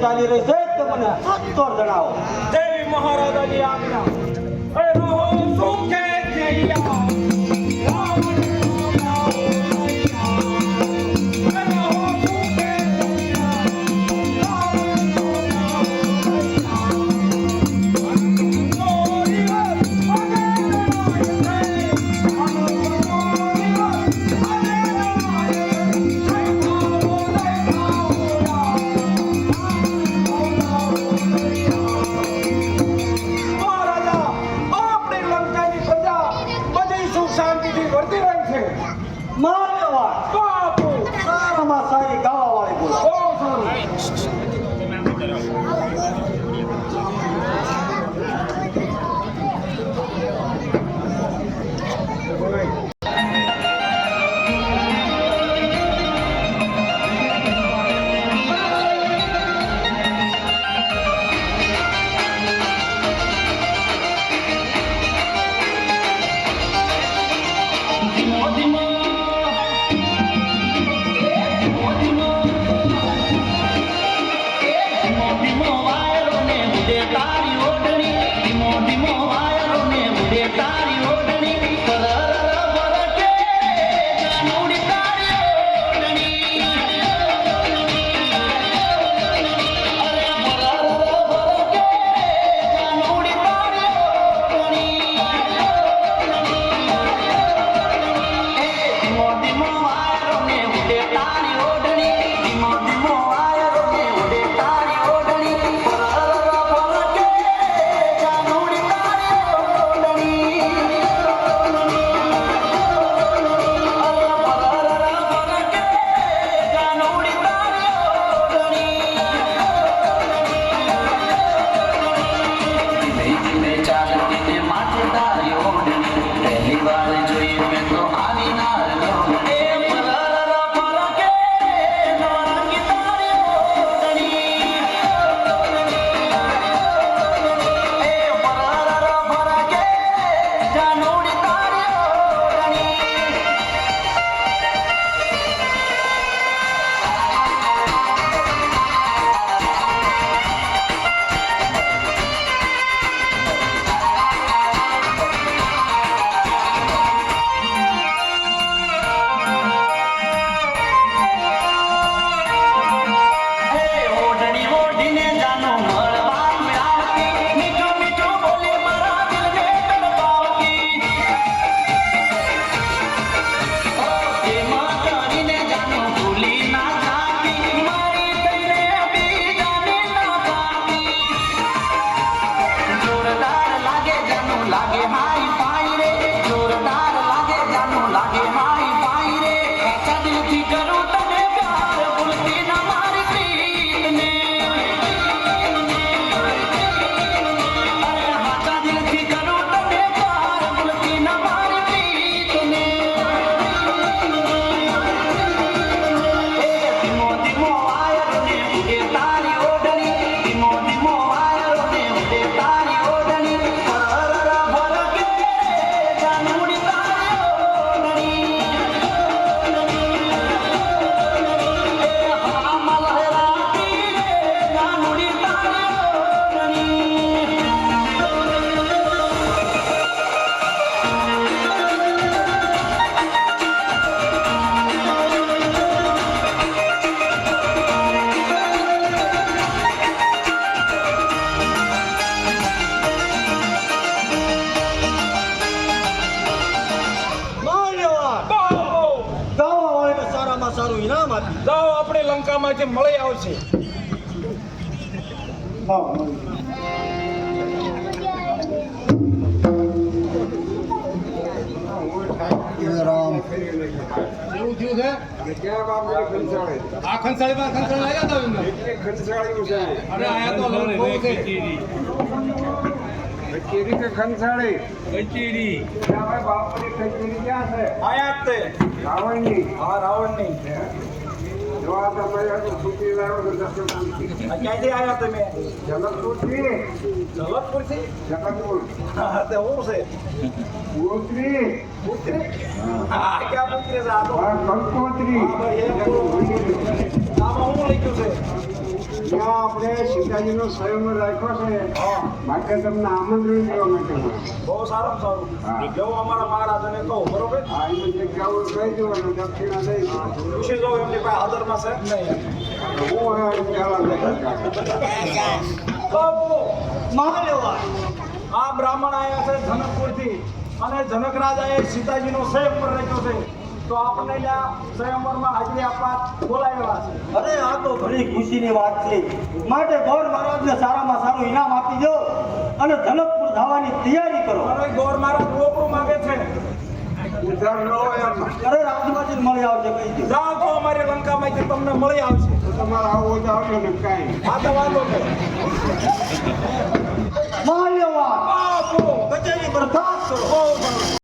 ચાલી રહી છે તો મને સત્તર જણાવો. દેવી મહારાજાની આજ્ઞા. અરે રહો સુખે જૈયા જાઓ આપણે લંકામાંથી મળી આવશે. એવું થયું છે ક્યાં બાપ ખંસાળે આ ખંસાળીમાં ખંસાળી આવ્યા હતા એમને એટલે ખંસાળ્યું છે અરે આયા તો લગ્ન બહુ છે કચેરી કે ખંસાળી કચેરી ત્યાં ભાઈ બાપની કચેરી ક્યાં છે આયા જ તે રાવણની હા રાવણની જો આ તમે છૂટી લાવ્યો તો દર્શન આ ક્યાંથી આયા તમે જગતપુરથી જલતપુરથી જગતપુર હા તે હું છે ગોત્રી પુત્રી હા ક્યાં પુત્રી છે આ તો કંકોત્રી હા ભાઈ એમ બોલો. આમાં હું લખ્યું છે ત્યાં આપણે સીતાજીનો સ્વયંવર રાખ્યો છે માટે તમને આમંત્રણ કરવા માટે બહુ સારું સારું હા. જેવું અમારા મહારાજાને કહું બરોબર આ એની જગ્યાઓ કહી દેવાનું દક્ષિણા દઈ પૂછી જાઉં એમની પાસે આદરમાં છે જ નહીં હું ચાલા બાપુ મહાદેવા આ બ્રાહ્મણ આયા છે જનકપુરથી અને જનકરાજાએ સીતાજીનો સ્વયંવર રાખ્યો છે તો આપણને ત્યાં સ્વયંવરમાં હાજરી આપવા બોલાવેલા છે અરે આ તો ઘણી ખુશીની વાત છે માટે ગોર મહારાજને સારામાં સારું ઇનામ આપી દો અને જનકપુર જવાની તૈયારી કરો અને ગોર મહારાજ રોકડું માંગે છે ઉધાર ન હોય એમ અરે રાજમાંથી જ મળી આવશે કહી દો જાઓ તો અમારી લંકામાંથી તમને મળી આવશે તો તમારે આવું તો આવજો ને કાંઈ આ તો વાંધો નહીં મહાદેવા બાપુ કચેરી બરખાસ્ત કરો બહુ સરસ